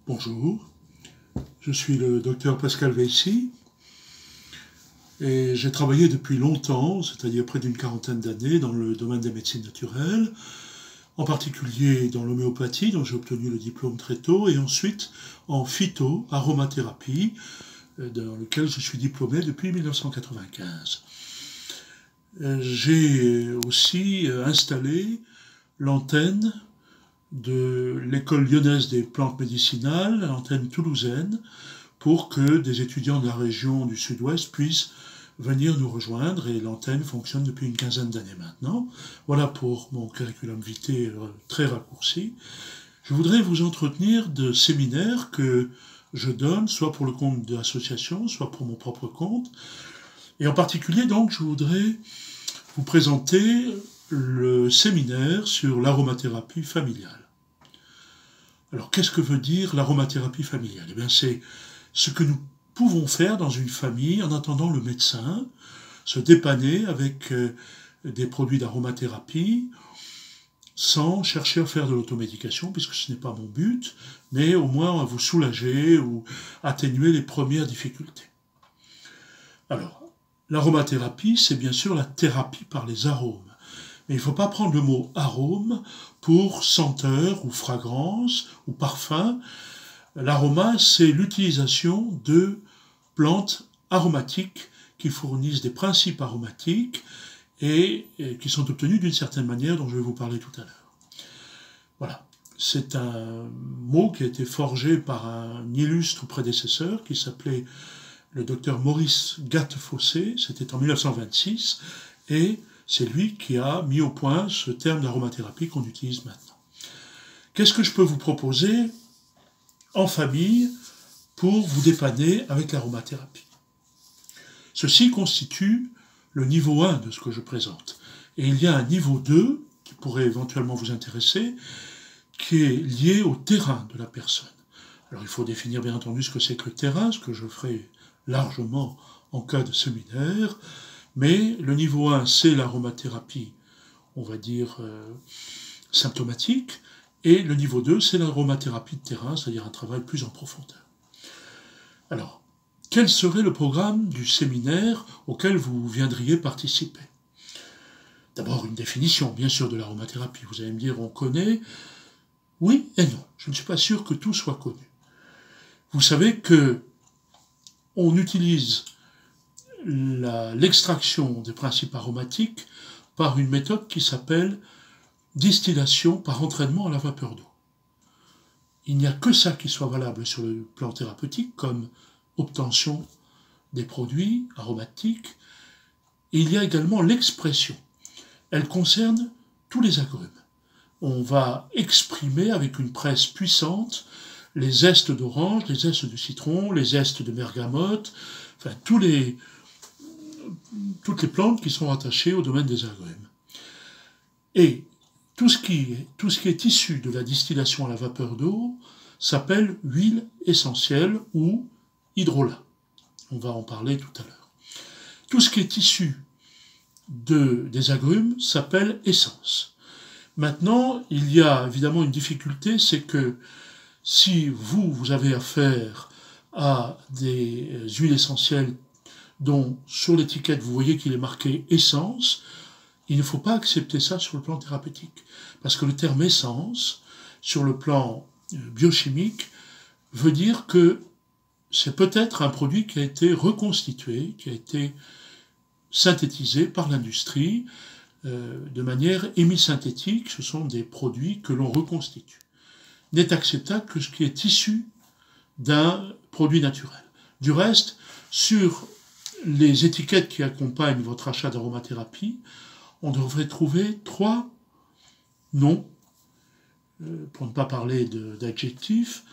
Bonjour, je suis le docteur Pascal Veissy et j'ai travaillé depuis longtemps, c'est-à-dire près d'une quarantaine d'années, dans le domaine des médecines naturelles, en particulier dans l'homéopathie, dont j'ai obtenu le diplôme très tôt, et ensuite en phyto-aromathérapie, dans lequel je suis diplômé depuis 1995. J'ai aussi installé l'antenne de l'école lyonnaise des plantes médicinales, l'antenne toulousaine, pour que des étudiants de la région du sud-ouest puissent venir nous rejoindre, et l'antenne fonctionne depuis une quinzaine d'années maintenant. Voilà pour mon curriculum vitae très raccourci. Je voudrais vous entretenir de séminaires que je donne, soit pour le compte de l'association, soit pour mon propre compte. Et en particulier, donc, je voudrais vous présenter le séminaire sur l'aromathérapie familiale. Alors, qu'est-ce que veut dire l'aromathérapie familiale? Eh bien, c'est ce que nous pouvons faire dans une famille en attendant le médecin, se dépanner avec des produits d'aromathérapie, sans chercher à faire de l'automédication, puisque ce n'est pas mon but, mais au moins à vous soulager ou atténuer les premières difficultés. Alors, l'aromathérapie, c'est bien sûr la thérapie par les arômes. Mais il ne faut pas prendre le mot arôme pour senteur ou fragrance ou parfum. L'aroma, c'est l'utilisation de plantes aromatiques qui fournissent des principes aromatiques et qui sont obtenus d'une certaine manière dont je vais vous parler tout à l'heure. Voilà. C'est un mot qui a été forgé par un illustre prédécesseur qui s'appelait le docteur Maurice Gattefossé, c'était en 1926, et c'est lui qui a mis au point ce terme d'aromathérapie qu'on utilise maintenant. Qu'est-ce que je peux vous proposer en famille pour vous dépanner avec l'aromathérapie? Ceci constitue le niveau 1 de ce que je présente. Et il y a un niveau 2 qui pourrait éventuellement vous intéresser, qui est lié au terrain de la personne. Alors il faut définir bien entendu ce que c'est que le terrain, ce que je ferai largement en cas de séminaire, mais le niveau 1, c'est l'aromathérapie, on va dire, symptomatique, et le niveau 2, c'est l'aromathérapie de terrain, c'est-à-dire un travail plus en profondeur. Alors, quel serait le programme du séminaire auquel vous viendriez participer? D'abord, une définition, bien sûr, de l'aromathérapie. Vous allez me dire, on connaît? Oui et non. Je ne suis pas sûr que tout soit connu. Vous savez que on utilise l'extraction des principes aromatiques par une méthode qui s'appelle distillation par entraînement à la vapeur d'eau. Il n'y a que ça qui soit valable sur le plan thérapeutique comme obtention des produits aromatiques. Et il y a également l'expression. Elle concerne tous les agrumes. On va exprimer avec une presse puissante les zestes d'orange, les zestes de citron, les zestes de bergamote, enfin toutes les plantes qui sont rattachées au domaine des agrumes. Et tout ce qui est issu de la distillation à la vapeur d'eau s'appelle huile essentielle ou hydrolat. On va en parler tout à l'heure. Tout ce qui est issu des agrumes s'appelle essence. Maintenant, il y a évidemment une difficulté, c'est que si vous avez affaire à des huiles essentielles dont sur l'étiquette vous voyez qu'il est marqué essence, il ne faut pas accepter ça sur le plan thérapeutique. Parce que le terme essence, sur le plan biochimique, veut dire que c'est peut-être un produit qui a été reconstitué, qui a été synthétisé par l'industrie de manière hémisynthétique. Ce sont des produits que l'on reconstitue. N'est acceptable que ce qui est issu d'un produit naturel. Du reste, sur les étiquettes qui accompagnent votre achat d'aromathérapie, on devrait trouver 3 noms, pour ne pas parler d'adjectifs.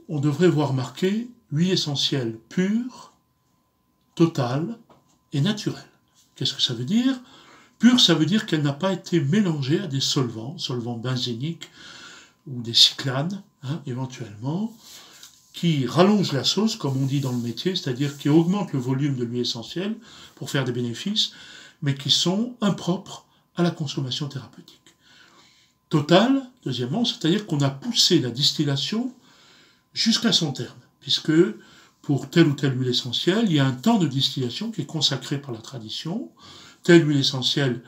On devrait voir marqué huile essentielle pure, totale et naturelle. Qu'est-ce que ça veut dire? Pure, ça veut dire qu'elle n'a pas été mélangée à des solvants benzéniques ou des cyclanes, éventuellement, qui rallongent la sauce, comme on dit dans le métier, c'est-à-dire qui augmentent le volume de l'huile essentielle pour faire des bénéfices, mais qui sont impropres à la consommation thérapeutique. Totale, deuxièmement, c'est-à-dire qu'on a poussé la distillation jusqu'à son terme, puisque pour telle ou telle huile essentielle, il y a un temps de distillation qui est consacré par la tradition. Telle huile essentielle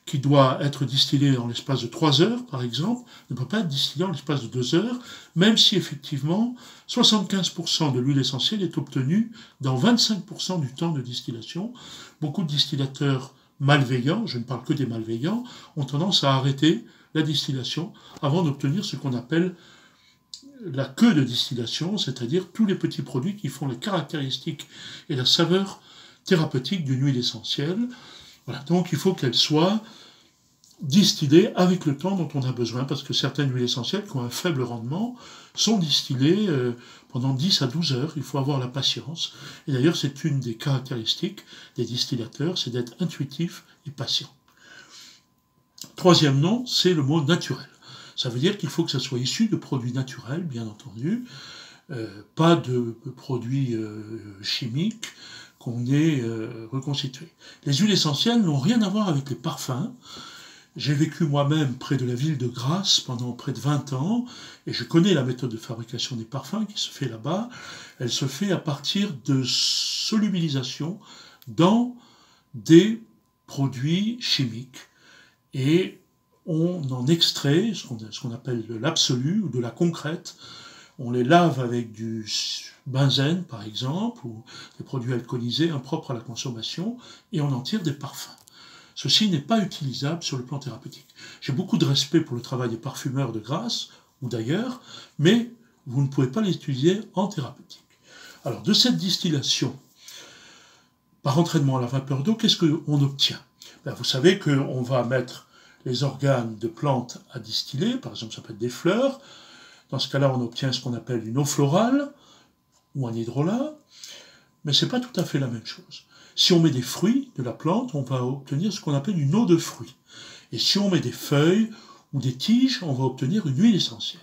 qui doit être distillée en l'espace de 3 heures, par exemple, ne peut pas être distillée en l'espace de 2 heures, même si effectivement 75% de l'huile essentielle est obtenue dans 25% du temps de distillation. Beaucoup de distillateurs malveillants, je ne parle que des malveillants, ont tendance à arrêter la distillation avant d'obtenir ce qu'on appelle la queue de distillation, c'est-à-dire tous les petits produits qui font les caractéristiques et la saveur thérapeutique d'une huile essentielle. Voilà, donc il faut qu'elle soit distillée avec le temps dont on a besoin, parce que certaines huiles essentielles qui ont un faible rendement sont distillées pendant 10 à 12 heures. Il faut avoir la patience. Et d'ailleurs, c'est une des caractéristiques des distillateurs, c'est d'être intuitif et patient. Troisième nom, c'est le mot naturel. Ça veut dire qu'il faut que ça soit issu de produits naturels, bien entendu, pas de produits chimiques qu'on ait reconstitués. Les huiles essentielles n'ont rien à voir avec les parfums. J'ai vécu moi-même près de la ville de Grasse pendant près de 20 ans, et je connais la méthode de fabrication des parfums qui se fait là-bas. Elle se fait à partir de solubilisation dans des produits chimiques. Et on en extrait ce qu'on appelle de l'absolu ou de la concrète. On les lave avec du benzène, par exemple, ou des produits alcoolisés impropres à la consommation, et on en tire des parfums. Ceci n'est pas utilisable sur le plan thérapeutique. J'ai beaucoup de respect pour le travail des parfumeurs de Grasse, ou d'ailleurs, mais vous ne pouvez pas les utiliser en thérapeutique. Alors, de cette distillation, par entraînement à la vapeur d'eau, qu'est-ce qu'on obtient? Vous savez qu'on va mettre les organes de plantes à distiller, par exemple ça peut être des fleurs. Dans ce cas-là, on obtient ce qu'on appelle une eau florale ou un hydrolat, mais ce n'est pas tout à fait la même chose. Si on met des fruits de la plante, on va obtenir ce qu'on appelle une eau de fruits. Et si on met des feuilles ou des tiges, on va obtenir une huile essentielle.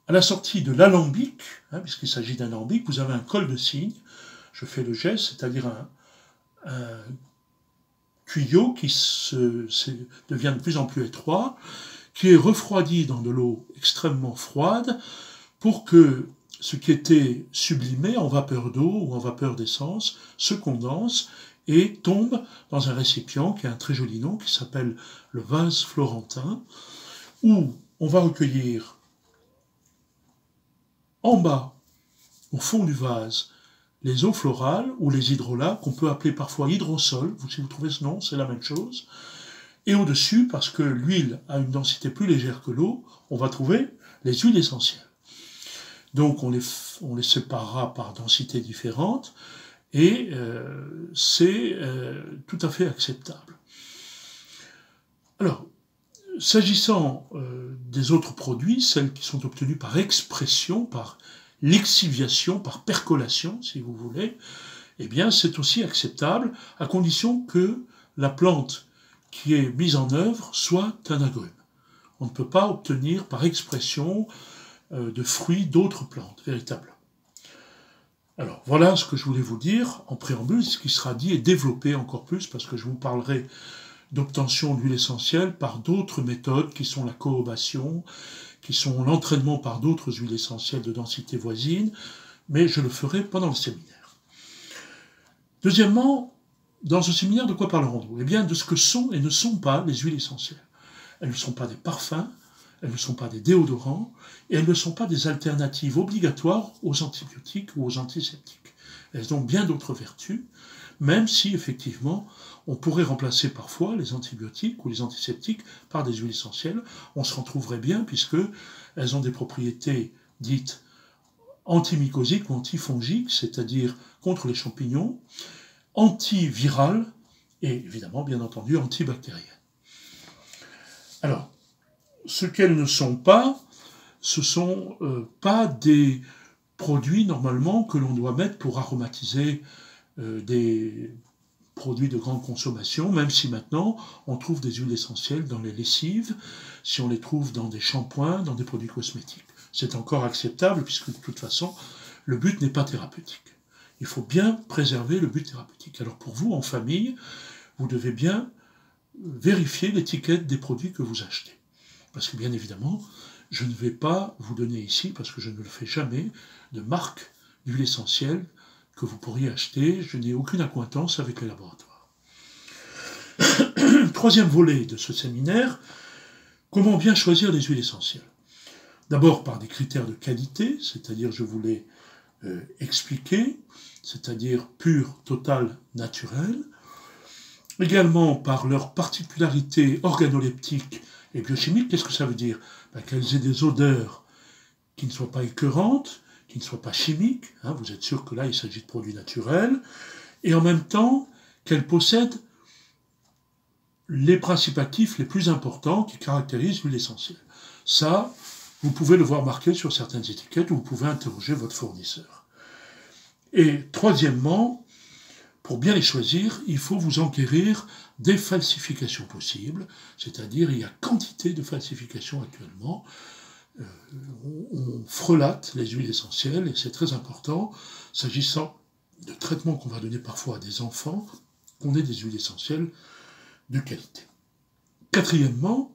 À la sortie de l'alambic, puisqu'il s'agit d'un alambic, vous avez un col de cygne. Je fais le geste, c'est-à-dire un tuyau qui devient de plus en plus étroit, qui est refroidi dans de l'eau extrêmement froide pour que ce qui était sublimé en vapeur d'eau ou en vapeur d'essence se condense et tombe dans un récipient qui a un très joli nom qui s'appelle le vase florentin, où on va recueillir en bas, au fond du vase, les eaux florales ou les hydrolats, qu'on peut appeler parfois hydrosol, si vous trouvez ce nom, c'est la même chose. Et au-dessus, parce que l'huile a une densité plus légère que l'eau, on va trouver les huiles essentielles. Donc on les séparera par densité différente, et c'est tout à fait acceptable. Alors, s'agissant des autres produits, celles qui sont obtenues par expression, par lixiviation, par percolation, si vous voulez, eh bien c'est aussi acceptable, à condition que la plante qui est mise en œuvre soit un agrume. On ne peut pas obtenir par expression de fruits d'autres plantes, véritables. Alors voilà ce que je voulais vous dire en préambule, ce qui sera dit et développé encore plus, parce que je vous parlerai d'obtention d'huile essentielle par d'autres méthodes qui sont la coobation, qui sont l'entraînement par d'autres huiles essentielles de densité voisine, mais je le ferai pendant le séminaire. Deuxièmement, dans ce séminaire, de quoi parlerons-nous? Eh bien, de ce que sont et ne sont pas les huiles essentielles. Elles ne sont pas des parfums, elles ne sont pas des déodorants, et elles ne sont pas des alternatives obligatoires aux antibiotiques ou aux antiseptiques. Elles ont bien d'autres vertus, même si, effectivement, on pourrait remplacer parfois les antibiotiques ou les antiseptiques par des huiles essentielles. On se retrouverait bien, puisqu'elles ont des propriétés dites antimycosiques ou antifongiques, c'est-à-dire contre les champignons, antivirales et, évidemment, bien entendu, antibactériennes. Alors, ce qu'elles ne sont pas, ce ne sont pas des produits, normalement, que l'on doit mettre pour aromatiser des produits de grande consommation, même si maintenant on trouve des huiles essentielles dans les lessives, si on les trouve dans des shampoings, dans des produits cosmétiques. C'est encore acceptable puisque de toute façon le but n'est pas thérapeutique. Il faut bien préserver le but thérapeutique. Alors pour vous, en famille, vous devez bien vérifier l'étiquette des produits que vous achetez. Parce que bien évidemment, je ne vais pas vous donner ici, parce que je ne le fais jamais, de marque d'huile essentielle que vous pourriez acheter. Je n'ai aucune accointance avec les laboratoires. Troisième volet de ce séminaire, comment bien choisir les huiles essentielles. D'abord par des critères de qualité, c'est-à-dire je vous l'ai expliqué, c'est-à-dire pur, total, naturel. Également par leurs particularités organoleptiques et biochimiques. Qu'est-ce que ça veut dire? Qu'elles aient des odeurs qui ne soient pas écœurantes, qui ne soient pas chimiques, vous êtes sûr que là il s'agit de produits naturels, et en même temps qu'elles possèdent les principes actifs les plus importants qui caractérisent l'huile essentielle. Ça, vous pouvez le voir marqué sur certaines étiquettes ou vous pouvez interroger votre fournisseur. Et troisièmement, pour bien les choisir, il faut vous enquérir des falsifications possibles, c'est-à-dire il y a quantité de falsifications actuellement. On frelate les huiles essentielles et c'est très important, s'agissant de traitements qu'on va donner parfois à des enfants, qu'on ait des huiles essentielles de qualité. Quatrièmement,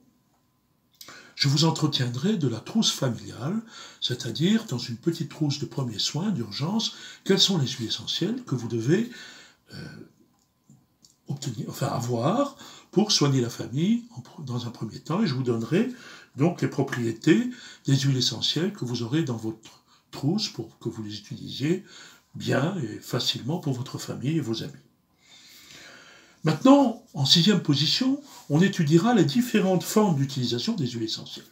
je vous entretiendrai de la trousse familiale, c'est-à-dire dans une petite trousse de premiers soins, d'urgence, quelles sont les huiles essentielles que vous devez avoir pour soigner la famille dans un premier temps, et je vous donnerai donc les propriétés des huiles essentielles que vous aurez dans votre trousse pour que vous les utilisiez bien et facilement pour votre famille et vos amis. Maintenant, en 6e position, on étudiera les différentes formes d'utilisation des huiles essentielles.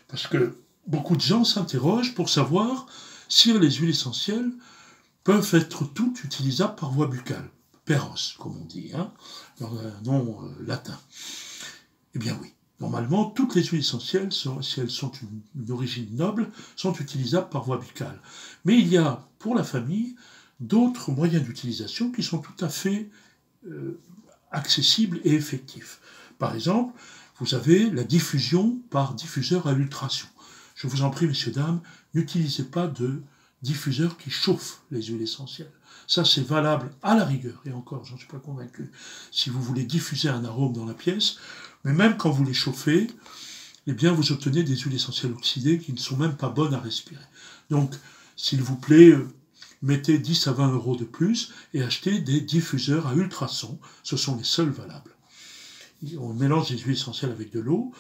Parce que beaucoup de gens s'interrogent pour savoir si les huiles essentielles peuvent être toutes utilisables par voie buccale. Peros, comme on dit, dans un nom latin. Eh bien oui, normalement, toutes les huiles essentielles, si elles sont une origine noble, sont utilisables par voie buccale. Mais il y a, pour la famille, d'autres moyens d'utilisation qui sont tout à fait accessibles et effectifs. Par exemple, vous avez la diffusion par diffuseur à ultrasons. Je vous en prie, messieurs, dames, n'utilisez pas de diffuseur qui chauffe les huiles essentielles. Ça, c'est valable à la rigueur, et encore, j'en suis pas convaincu, si vous voulez diffuser un arôme dans la pièce, mais même quand vous les chauffez, eh bien, vous obtenez des huiles essentielles oxydées qui ne sont même pas bonnes à respirer. Donc, s'il vous plaît, mettez 10 à 20 € de plus et achetez des diffuseurs à ultrasons, ce sont les seuls valables. On mélange les huiles essentielles avec de l'eau,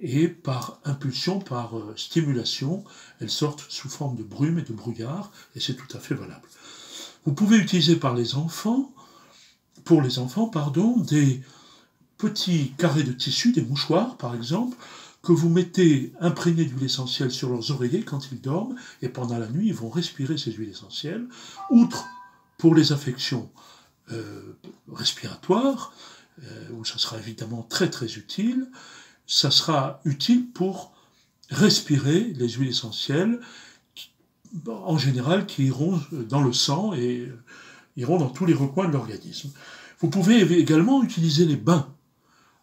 et par impulsion, par stimulation, elles sortent sous forme de brume et de brouillard, et c'est tout à fait valable. Vous pouvez utiliser pour les enfants, des petits carrés de tissu, des mouchoirs par exemple, que vous mettez imprégnés d'huile essentielle sur leurs oreillers quand ils dorment, et pendant la nuit, ils vont respirer ces huiles essentielles. Outre pour les affections respiratoires, où ça sera évidemment très très utile, ça sera utile pour respirer les huiles essentielles, en général, qui iront dans le sang et iront dans tous les recoins de l'organisme. Vous pouvez également utiliser les bains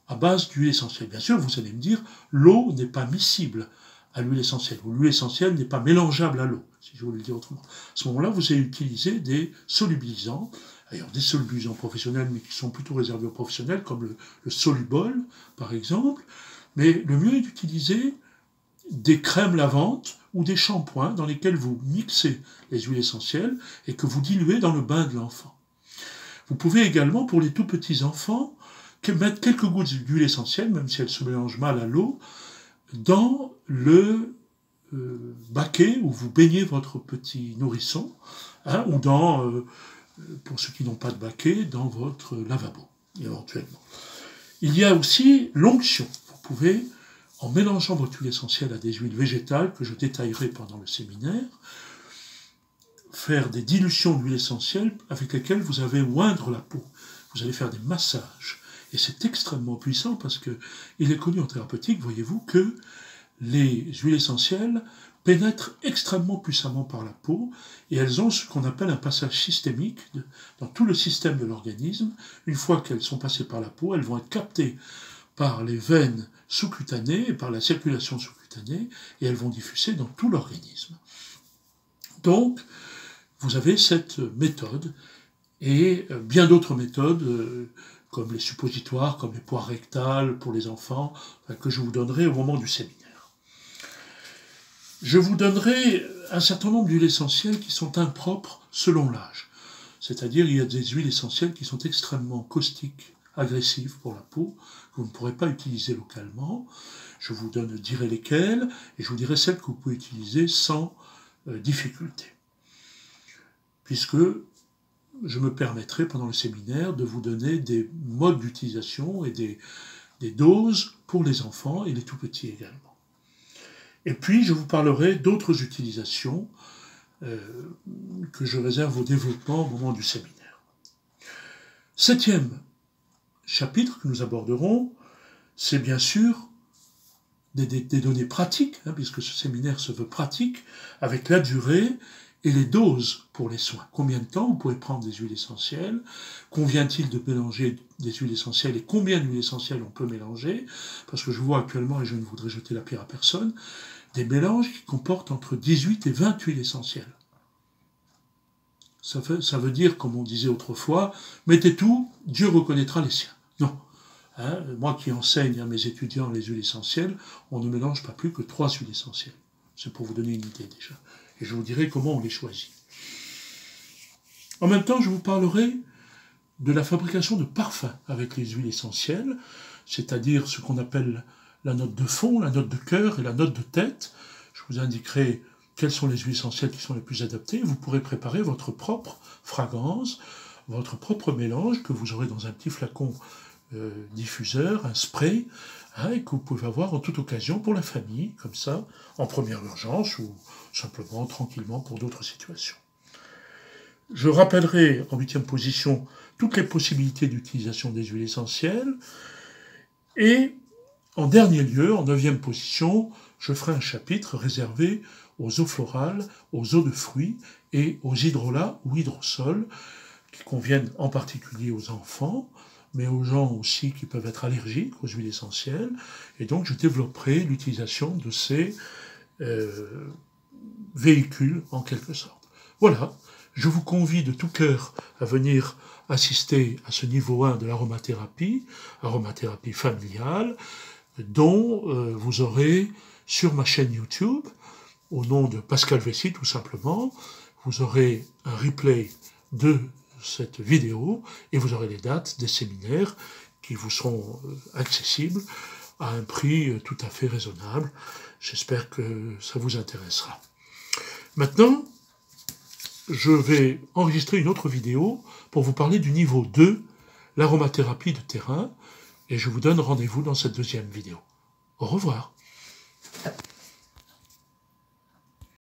à base d'huile essentielle. Bien sûr, vous allez me dire, l'eau n'est pas miscible à l'huile essentielle, ou l'huile essentielle n'est pas mélangeable à l'eau, si je voulais le dire autrement. À ce moment-là, vous allez utiliser des solubilisants, d'ailleurs des solubilisants professionnels, mais qui sont plutôt réservés aux professionnels, comme le Solubol, par exemple. Mais le mieux est d'utiliser des crèmes lavantes ou des shampoings dans lesquels vous mixez les huiles essentielles et que vous diluez dans le bain de l'enfant. Vous pouvez également, pour les tout petits enfants, mettre quelques gouttes d'huile essentielle, même si elle se mélange mal à l'eau, dans le baquet où vous baignez votre petit nourrisson, ou dans, pour ceux qui n'ont pas de baquet, dans votre lavabo, éventuellement. Il y a aussi l'onction. Vous pouvez, en mélangeant votre huile essentielle à des huiles végétales, que je détaillerai pendant le séminaire, faire des dilutions d'huile essentielle avec lesquelles vous allez oindre la peau. Vous allez faire des massages. Et c'est extrêmement puissant parce qu'il est connu en thérapeutique, voyez-vous, que les huiles essentielles pénètrent extrêmement puissamment par la peau et elles ont ce qu'on appelle un passage systémique dans tout le système de l'organisme. Une fois qu'elles sont passées par la peau, elles vont être captées par les veines sous-cutanées et par la circulation sous-cutanée et elles vont diffuser dans tout l'organisme. Donc, vous avez cette méthode et bien d'autres méthodes comme les suppositoires, comme les poires rectales pour les enfants, que je vous donnerai au moment du séminaire. Je vous donnerai un certain nombre d'huiles essentielles qui sont impropres selon l'âge. C'est-à-dire, il y a des huiles essentielles qui sont extrêmement caustiques, agressives pour la peau, que vous ne pourrez pas utiliser localement. Je vous dirai lesquelles, et je vous dirai celles que vous pouvez utiliser sans difficulté. Puisque je me permettrai pendant le séminaire de vous donner des modes d'utilisation et des doses pour les enfants et les tout-petits également. Et puis, je vous parlerai d'autres utilisations que je réserve au développement au moment du séminaire. 7e chapitre que nous aborderons, c'est bien sûr des données pratiques, puisque ce séminaire se veut pratique, avec la durée et les doses pour les soins. Combien de temps vous pouvez prendre des huiles essentielles? Convient-il de mélanger des huiles essentielles et combien d'huiles essentielles on peut mélanger? Parce que je vois actuellement, et je ne voudrais jeter la pierre à personne, des mélanges qui comportent entre 18 et 20 huiles essentielles. Ça veut dire, comme on disait autrefois, mettez tout, Dieu reconnaîtra les siens. Non. Moi qui enseigne à mes étudiants les huiles essentielles, on ne mélange pas plus que 3 huiles essentielles. C'est pour vous donner une idée déjà. Et je vous dirai comment on les choisit. En même temps, je vous parlerai de la fabrication de parfums avec les huiles essentielles, c'est-à-dire ce qu'on appelle la note de fond, la note de cœur et la note de tête. Je vous indiquerai quelles sont les huiles essentielles qui sont les plus adaptées. Vous pourrez préparer votre propre fragrance, votre propre mélange que vous aurez dans un petit flacon diffuseur, un spray, et que vous pouvez avoir en toute occasion pour la famille, comme ça, en première urgence ou simplement tranquillement pour d'autres situations. Je rappellerai en 8e position toutes les possibilités d'utilisation des huiles essentielles et en dernier lieu, en 9e position, je ferai un chapitre réservé aux eaux florales, aux eaux de fruits et aux hydrolats ou hydrosols qui conviennent en particulier aux enfants, mais aux gens aussi qui peuvent être allergiques aux huiles essentielles. Et donc, je développerai l'utilisation de ces véhicules, en quelque sorte. Voilà, je vous convie de tout cœur à venir assister à ce niveau 1 de l'aromathérapie familiale, dont vous aurez sur ma chaîne YouTube, au nom de Pascal Vessy tout simplement, vous aurez un replay de cette vidéo et vous aurez les dates des séminaires qui vous seront accessibles à un prix tout à fait raisonnable. J'espère que ça vous intéressera. Maintenant, je vais enregistrer une autre vidéo pour vous parler du niveau 2, l'aromathérapie de terrain, et je vous donne rendez-vous dans cette deuxième vidéo. Au revoir.